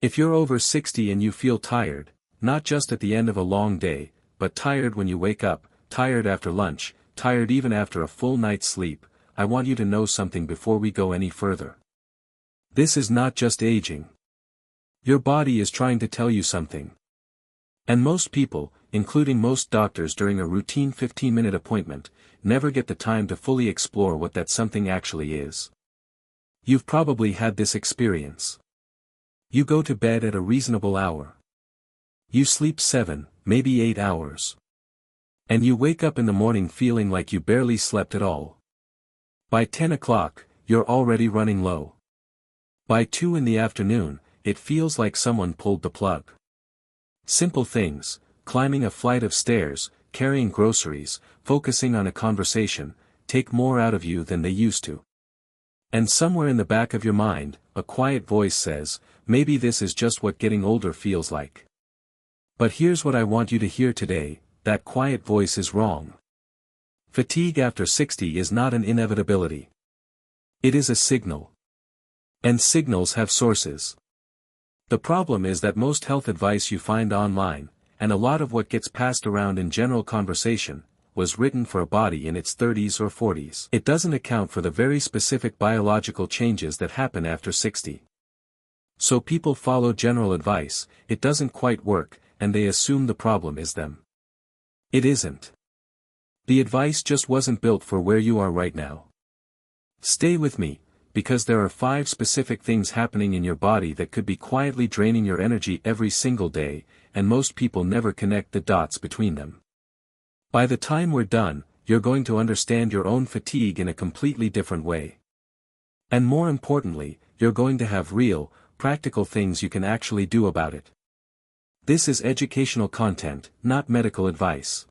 If you're over 60 and you feel tired, not just at the end of a long day, but tired when you wake up, tired after lunch, tired even after a full night's sleep, I want you to know something before we go any further. This is not just aging. Your body is trying to tell you something. And most people, including most doctors during a routine 15-minute appointment, never get the time to fully explore what that something actually is. You've probably had this experience. You go to bed at a reasonable hour. You sleep 7, maybe 8 hours. And you wake up in the morning feeling like you barely slept at all. By 10 o'clock, you're already running low. By 2 in the afternoon, it feels like someone pulled the plug. Simple things, climbing a flight of stairs, carrying groceries, focusing on a conversation, take more out of you than they used to. And somewhere in the back of your mind, a quiet voice says, maybe this is just what getting older feels like. But here's what I want you to hear today, that quiet voice is wrong. Fatigue after 60 is not an inevitability. It is a signal. And signals have sources. The problem is that most health advice you find online, and a lot of what gets passed around in general conversation, was written for a body in its 30s or 40s. It doesn't account for the very specific biological changes that happen after 60. So people follow general advice, it doesn't quite work, and they assume the problem is them. It isn't. The advice just wasn't built for where you are right now. Stay with me, because there are 5 specific things happening in your body that could be quietly draining your energy every single day, and most people never connect the dots between them. By the time we're done, you're going to understand your own fatigue in a completely different way. And more importantly, you're going to have real, practical things you can actually do about it. This is educational content, not medical advice.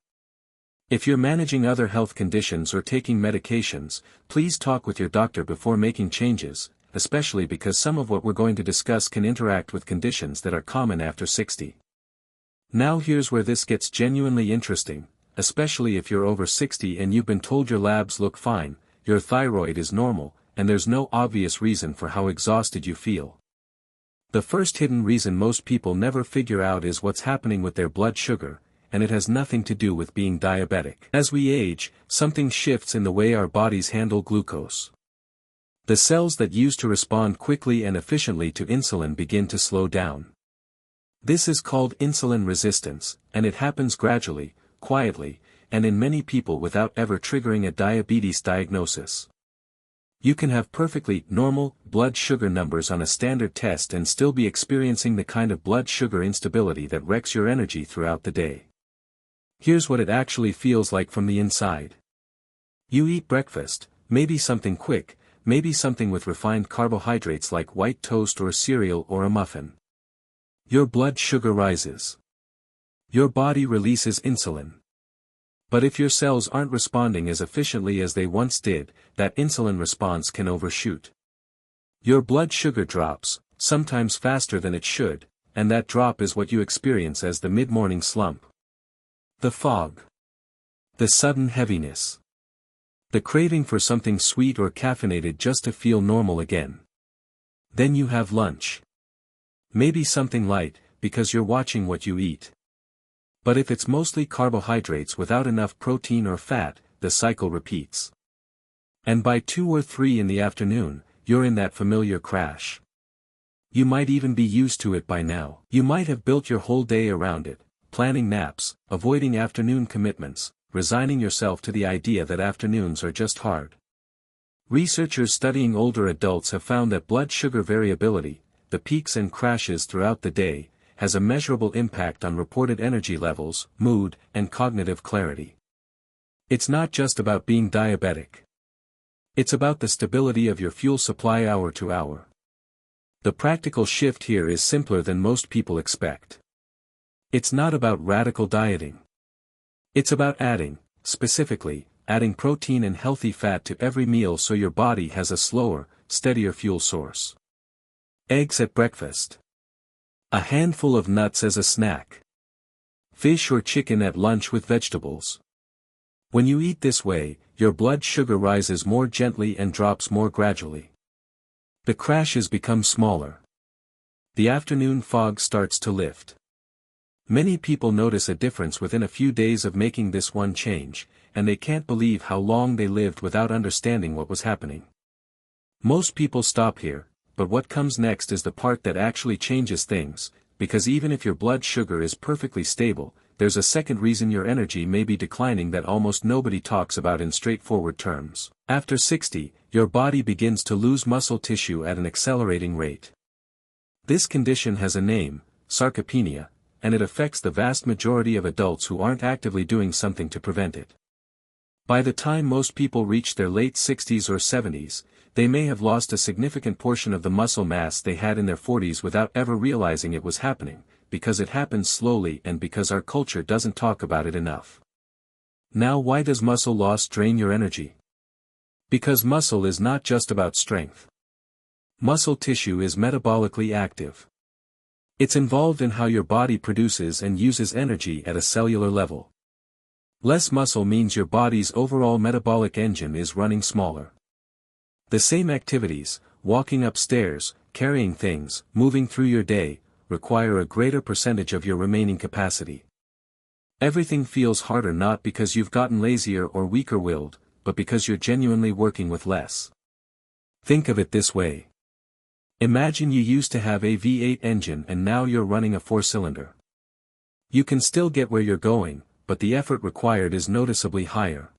If you're managing other health conditions or taking medications, please talk with your doctor before making changes, especially because some of what we're going to discuss can interact with conditions that are common after 60. Now here's where this gets genuinely interesting, especially if you're over 60 and you've been told your labs look fine, your thyroid is normal, and there's no obvious reason for how exhausted you feel. The first hidden reason most people never figure out is what's happening with their blood sugar, and it has nothing to do with being diabetic. As we age, something shifts in the way our bodies handle glucose. The cells that used to respond quickly and efficiently to insulin begin to slow down. This is called insulin resistance, and it happens gradually, quietly, and in many people without ever triggering a diabetes diagnosis. You can have perfectly normal blood sugar numbers on a standard test and still be experiencing the kind of blood sugar instability that wrecks your energy throughout the day. Here's what it actually feels like from the inside. You eat breakfast, maybe something quick, maybe something with refined carbohydrates like white toast or cereal or a muffin. Your blood sugar rises. Your body releases insulin. But if your cells aren't responding as efficiently as they once did, that insulin response can overshoot. Your blood sugar drops, sometimes faster than it should, and that drop is what you experience as the mid-morning slump. The fog. The sudden heaviness. The craving for something sweet or caffeinated just to feel normal again. Then you have lunch. Maybe something light, because you're watching what you eat. But if it's mostly carbohydrates without enough protein or fat, the cycle repeats. And by 2 or 3 in the afternoon, you're in that familiar crash. You might even be used to it by now. You might have built your whole day around it, planning naps, avoiding afternoon commitments, resigning yourself to the idea that afternoons are just hard. Researchers studying older adults have found that blood sugar variability, the peaks and crashes throughout the day, has a measurable impact on reported energy levels, mood, and cognitive clarity. It's not just about being diabetic. It's about the stability of your fuel supply hour to hour. The practical shift here is simpler than most people expect. It's not about radical dieting. It's about specifically, adding protein and healthy fat to every meal so your body has a slower, steadier fuel source. Eggs at breakfast. A handful of nuts as a snack. Fish or chicken at lunch with vegetables. When you eat this way, your blood sugar rises more gently and drops more gradually. The crashes become smaller. The afternoon fog starts to lift. Many people notice a difference within a few days of making this one change, and they can't believe how long they lived without understanding what was happening. Most people stop here, but what comes next is the part that actually changes things, because even if your blood sugar is perfectly stable, there's a second reason your energy may be declining that almost nobody talks about in straightforward terms. After 60, your body begins to lose muscle tissue at an accelerating rate. This condition has a name, sarcopenia, and it affects the vast majority of adults who aren't actively doing something to prevent it. By the time most people reach their late 60s or 70s, they may have lost a significant portion of the muscle mass they had in their 40s without ever realizing it was happening, because it happens slowly and because our culture doesn't talk about it enough. Now, why does muscle loss drain your energy? Because muscle is not just about strength. Muscle tissue is metabolically active. It's involved in how your body produces and uses energy at a cellular level. Less muscle means your body's overall metabolic engine is running smaller. The same activities, walking upstairs, carrying things, moving through your day, require a greater percentage of your remaining capacity. Everything feels harder not because you've gotten lazier or weaker-willed, but because you're genuinely working with less. Think of it this way. Imagine you used to have a V8 engine and now you're running a 4-cylinder. You can still get where you're going, but the effort required is noticeably higher.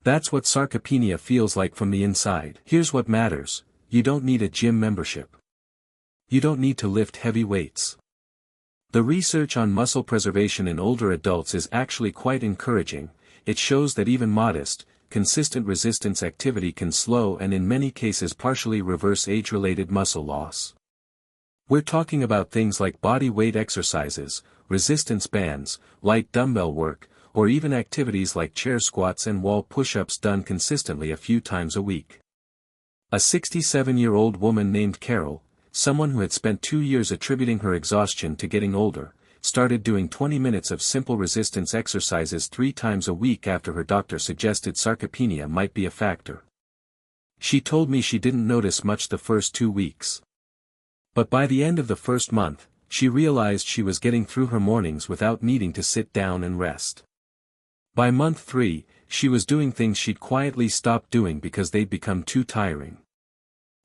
That's what sarcopenia feels like from the inside. Here's what matters: you don't need a gym membership. You don't need to lift heavy weights. The research on muscle preservation in older adults is actually quite encouraging. It shows that even modest, consistent resistance activity can slow and in many cases partially reverse age-related muscle loss. We're talking about things like body weight exercises, resistance bands, light dumbbell work, or even activities like chair squats and wall push-ups done consistently a few times a week. A 67-year-old woman named Carol, someone who had spent 2 years attributing her exhaustion to getting older, started doing 20 minutes of simple resistance exercises 3 times a week after her doctor suggested sarcopenia might be a factor. She told me she didn't notice much the first 2 weeks. But by the end of the first month, she realized she was getting through her mornings without needing to sit down and rest. By month 3, she was doing things she'd quietly stopped doing because they'd become too tiring.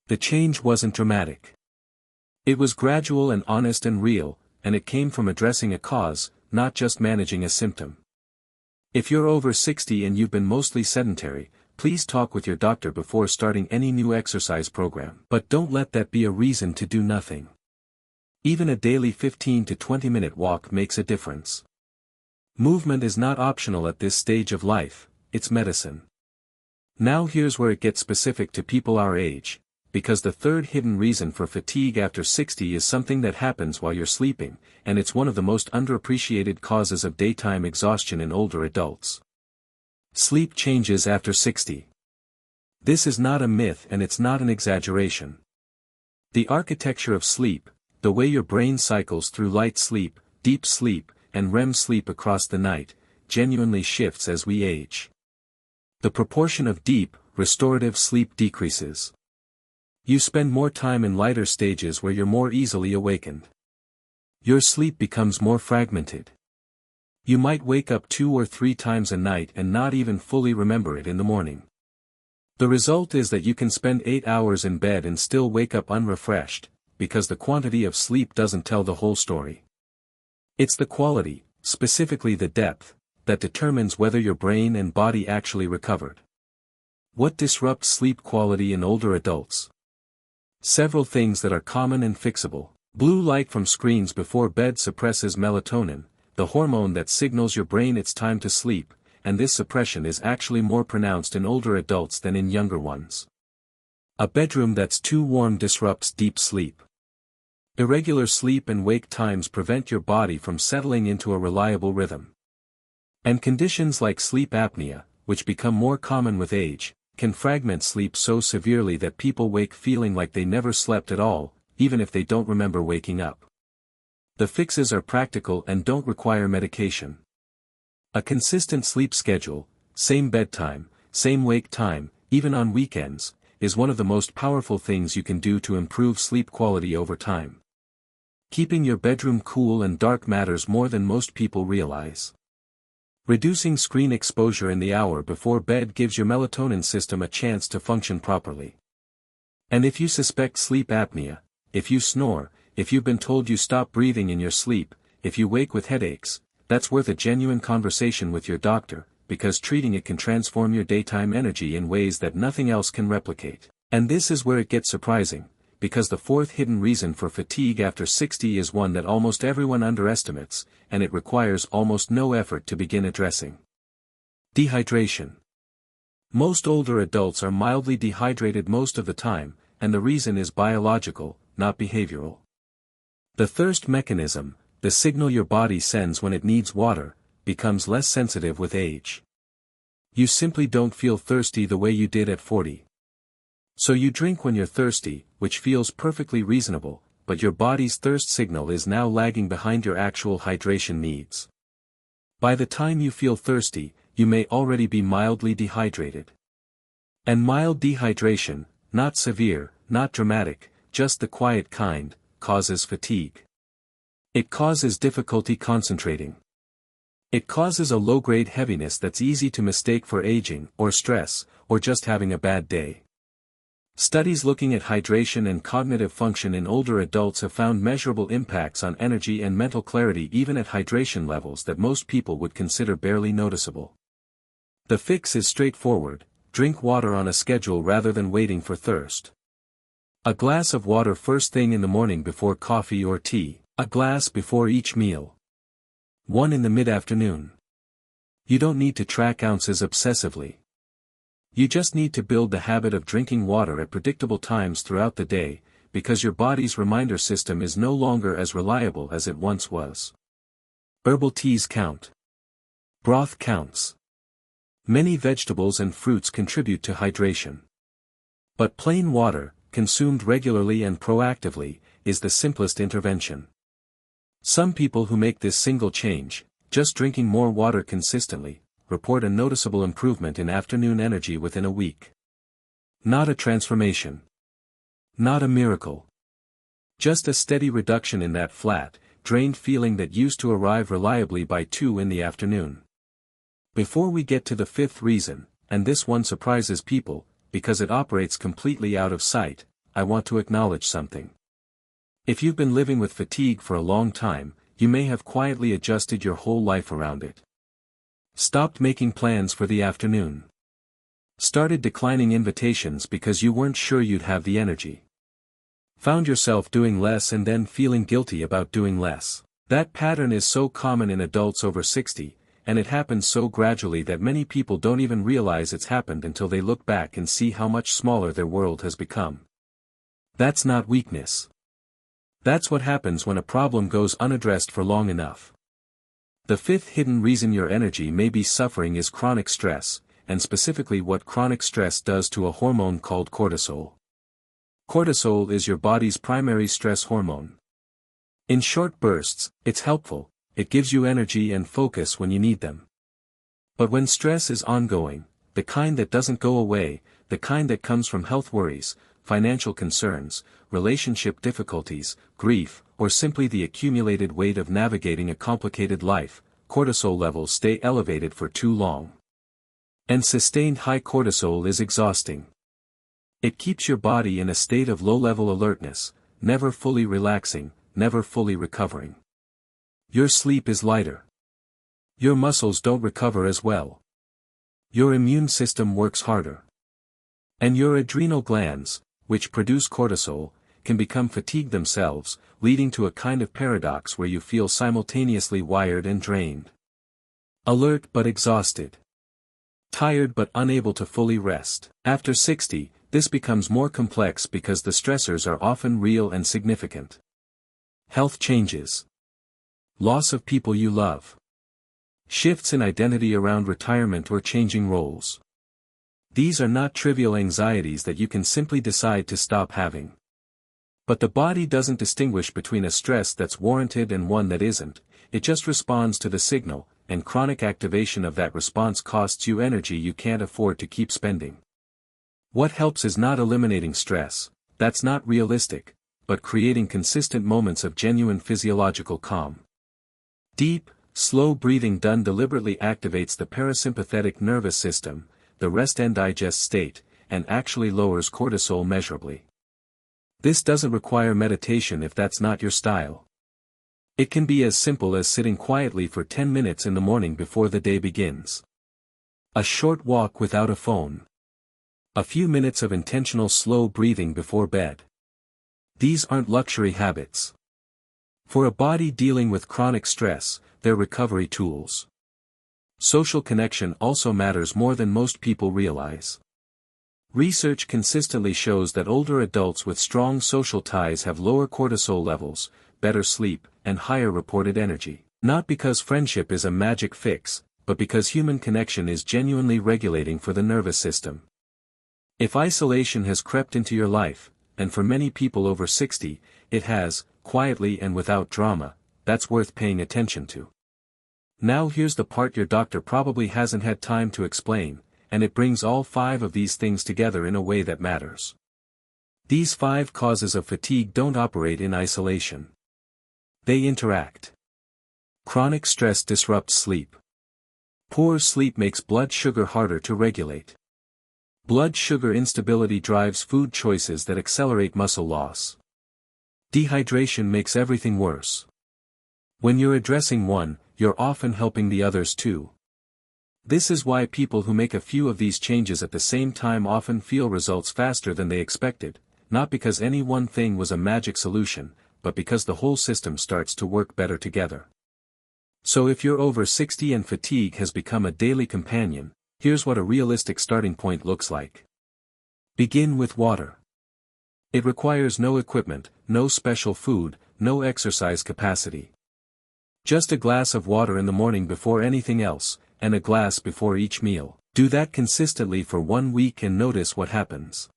The change wasn't dramatic. It was gradual and honest and real, and it came from addressing a cause, not just managing a symptom. If you're over 60 and you've been mostly sedentary, please talk with your doctor before starting any new exercise program. But don't let that be a reason to do nothing. Even a daily 15 to 20 minute walk makes a difference. Movement is not optional at this stage of life, it's medicine. Now here's where it gets specific to people our age, because the third hidden reason for fatigue after 60 is something that happens while you're sleeping, and it's one of the most underappreciated causes of daytime exhaustion in older adults. Sleep changes after 60. This is not a myth and it's not an exaggeration. The architecture of sleep, the way your brain cycles through light sleep, deep sleep, and REM sleep across the night, genuinely shifts as we age. The proportion of deep, restorative sleep decreases. You spend more time in lighter stages where you're more easily awakened. Your sleep becomes more fragmented. You might wake up 2 or 3 times a night and not even fully remember it in the morning. The result is that you can spend 8 hours in bed and still wake up unrefreshed, because the quantity of sleep doesn't tell the whole story. It's the quality, specifically the depth, that determines whether your brain and body actually recovered. What disrupts sleep quality in older adults? Several things that are common and fixable. Blue light from screens before bed suppresses melatonin, the hormone that signals your brain it's time to sleep, and this suppression is actually more pronounced in older adults than in younger ones. A bedroom that's too warm disrupts deep sleep. Irregular sleep and wake times prevent your body from settling into a reliable rhythm. And conditions like sleep apnea, which become more common with age, can fragment sleep so severely that people wake feeling like they never slept at all, even if they don't remember waking up. The fixes are practical and don't require medication. A consistent sleep schedule, same bedtime, same wake time, even on weekends, is one of the most powerful things you can do to improve sleep quality over time. Keeping your bedroom cool and dark matters more than most people realize. Reducing screen exposure in the hour before bed gives your melatonin system a chance to function properly. And if you suspect sleep apnea, if you snore, if you've been told you stop breathing in your sleep, if you wake with headaches, that's worth a genuine conversation with your doctor, because treating it can transform your daytime energy in ways that nothing else can replicate. And this is where it gets surprising, because the fourth hidden reason for fatigue after 60 is one that almost everyone underestimates, and it requires almost no effort to begin addressing. Dehydration. Most older adults are mildly dehydrated most of the time, and the reason is biological, not behavioral. The thirst mechanism, the signal your body sends when it needs water, becomes less sensitive with age. You simply don't feel thirsty the way you did at 40. So you drink when you're thirsty, which feels perfectly reasonable, but your body's thirst signal is now lagging behind your actual hydration needs. By the time you feel thirsty, you may already be mildly dehydrated. And mild dehydration, not severe, not dramatic, just the quiet kind, causes fatigue. It causes difficulty concentrating. It causes a low-grade heaviness that's easy to mistake for aging, or stress, or just having a bad day. Studies looking at hydration and cognitive function in older adults have found measurable impacts on energy and mental clarity even at hydration levels that most people would consider barely noticeable. The fix is straightforward: drink water on a schedule rather than waiting for thirst. A glass of water first thing in the morning before coffee or tea, a glass before each meal. One in the mid-afternoon. You don't need to track ounces obsessively. You just need to build the habit of drinking water at predictable times throughout the day, because your body's reminder system is no longer as reliable as it once was. Herbal teas count. Broth counts. Many vegetables and fruits contribute to hydration. But plain water, consumed regularly and proactively, is the simplest intervention. Some people who make this single change, just drinking more water consistently, report a noticeable improvement in afternoon energy within a week. Not a transformation. Not a miracle. Just a steady reduction in that flat, drained feeling that used to arrive reliably by 2 in the afternoon. Before we get to the fifth reason, and this one surprises people, because it operates completely out of sight, I want to acknowledge something. If you've been living with fatigue for a long time, you may have quietly adjusted your whole life around it. Stopped making plans for the afternoon. Started declining invitations because you weren't sure you'd have the energy. Found yourself doing less and then feeling guilty about doing less. That pattern is so common in adults over 60, and it happens so gradually that many people don't even realize it's happened until they look back and see how much smaller their world has become. That's not weakness. That's what happens when a problem goes unaddressed for long enough. The fifth hidden reason your energy may be suffering is chronic stress, and specifically what chronic stress does to a hormone called cortisol. Cortisol is your body's primary stress hormone. In short bursts, it's helpful, it gives you energy and focus when you need them. But when stress is ongoing, the kind that doesn't go away, the kind that comes from health worries, financial concerns, relationship difficulties, grief, or simply the accumulated weight of navigating a complicated life, cortisol levels stay elevated for too long. And sustained high cortisol is exhausting. It keeps your body in a state of low-level alertness, never fully relaxing, never fully recovering. Your sleep is lighter. Your muscles don't recover as well. Your immune system works harder. And your adrenal glands, which produce cortisol, can become fatigued themselves, leading to a kind of paradox where you feel simultaneously wired and drained. Alert but exhausted. Tired but unable to fully rest. After 60, this becomes more complex because the stressors are often real and significant. Health changes. Loss of people you love. Shifts in identity around retirement or changing roles. These are not trivial anxieties that you can simply decide to stop having. But the body doesn't distinguish between a stress that's warranted and one that isn't, it just responds to the signal, and chronic activation of that response costs you energy you can't afford to keep spending. What helps is not eliminating stress, that's not realistic, but creating consistent moments of genuine physiological calm. Deep, slow breathing done deliberately activates the parasympathetic nervous system, the rest and digest state, and actually lowers cortisol measurably. This doesn't require meditation if that's not your style. It can be as simple as sitting quietly for 10 minutes in the morning before the day begins. A short walk without a phone. A few minutes of intentional slow breathing before bed. These aren't luxury habits. For a body dealing with chronic stress, they're recovery tools. Social connection also matters more than most people realize. Research consistently shows that older adults with strong social ties have lower cortisol levels, better sleep, and higher reported energy. Not because friendship is a magic fix, but because human connection is genuinely regulating for the nervous system. If isolation has crept into your life, and for many people over 60, it has, quietly and without drama, that's worth paying attention to. Now here's the part your doctor probably hasn't had time to explain, and it brings all 5 of these things together in a way that matters. These 5 causes of fatigue don't operate in isolation. They interact. Chronic stress disrupts sleep. Poor sleep makes blood sugar harder to regulate. Blood sugar instability drives food choices that accelerate muscle loss. Dehydration makes everything worse. When you're addressing one, you're often helping the others too. This is why people who make a few of these changes at the same time often feel results faster than they expected, not because any one thing was a magic solution, but because the whole system starts to work better together. So if you're over 60 and fatigue has become a daily companion, here's what a realistic starting point looks like. Begin with water. It requires no equipment, no special food, no exercise capacity. Just a glass of water in the morning before anything else, and a glass before each meal. Do that consistently for 1 week and notice what happens.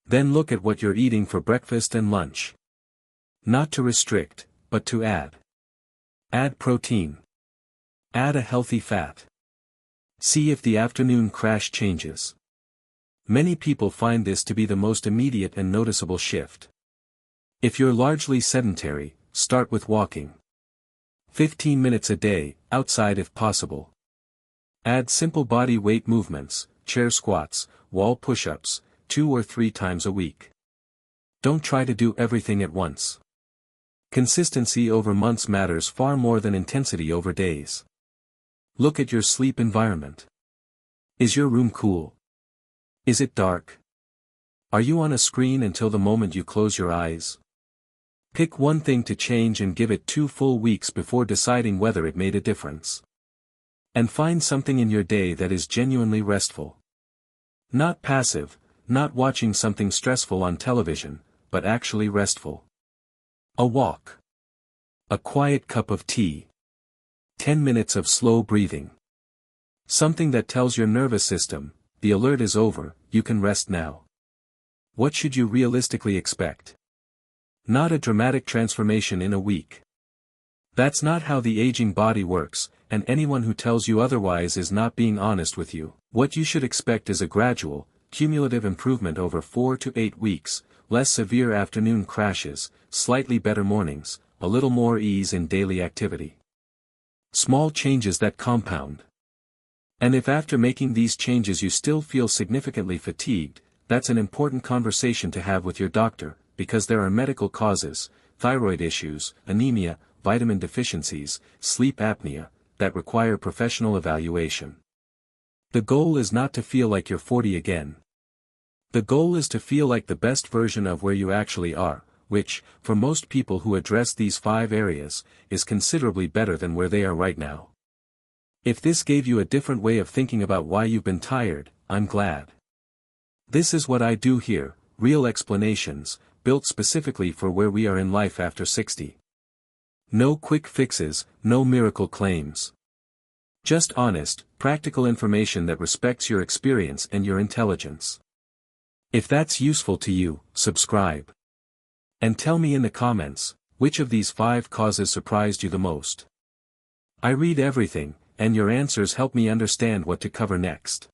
Then look at what you're eating for breakfast and lunch. Not to restrict, but to add. Add protein. Add a healthy fat. See if the afternoon crash changes. Many people find this to be the most immediate and noticeable shift. If you're largely sedentary, start with walking. 15 minutes a day, outside if possible. Add simple body weight movements, chair squats, wall push-ups, 2 or 3 times a week. Don't try to do everything at once. Consistency over months matters far more than intensity over days. Look at your sleep environment. Is your room cool? Is it dark? Are you on a screen until the moment you close your eyes? Pick one thing to change and give it 2 full weeks before deciding whether it made a difference. And find something in your day that is genuinely restful. Not passive, not watching something stressful on television, but actually restful. A walk. A quiet cup of tea. 10 minutes of slow breathing. Something that tells your nervous system, the alert is over, you can rest now. What should you realistically expect? Not a dramatic transformation in a week. That's not how the aging body works, and anyone who tells you otherwise is not being honest with you. What you should expect is a gradual, cumulative improvement over 4 to 8 weeks, less severe afternoon crashes, slightly better mornings, a little more ease in daily activity. Small changes that compound. And if after making these changes you still feel significantly fatigued, that's an important conversation to have with your doctor, because there are medical causes, thyroid issues, anemia, vitamin deficiencies, sleep apnea, that require professional evaluation. The goal is not to feel like you're 40 again. The goal is to feel like the best version of where you actually are, which, for most people who address these 5 areas, is considerably better than where they are right now. If this gave you a different way of thinking about why you've been tired, I'm glad. This is what I do here, real explanations, built specifically for where we are in life after 60. No quick fixes, no miracle claims. Just honest, practical information that respects your experience and your intelligence. If that's useful to you, subscribe. And tell me in the comments, which of these 5 causes surprised you the most? I read everything, and your answers help me understand what to cover next.